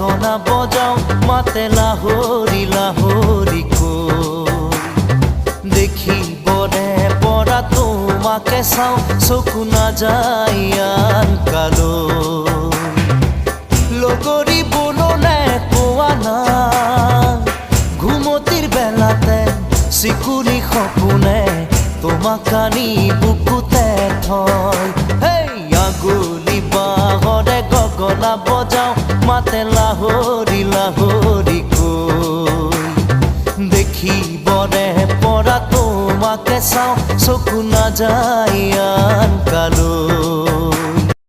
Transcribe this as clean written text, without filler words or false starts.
গগনা বজাও মাতে লাহৰি লাহৰি কৈ দেখিবনে পৰা তোমাকে চাওঁ চকু নাযায় আন কালৈ লগৰী বনলে কোৱা না ঘুমতিৰ বেলাতে চিকুৰি সপোনে তোমাক আনি বুকুতে থয় হেই আগুলি বাহৰে গগনা বজাও মাতে লাহৰি লাহৰি কৈ দেখিবনে পৰা তোমাকে চাওঁ চকু নাযায়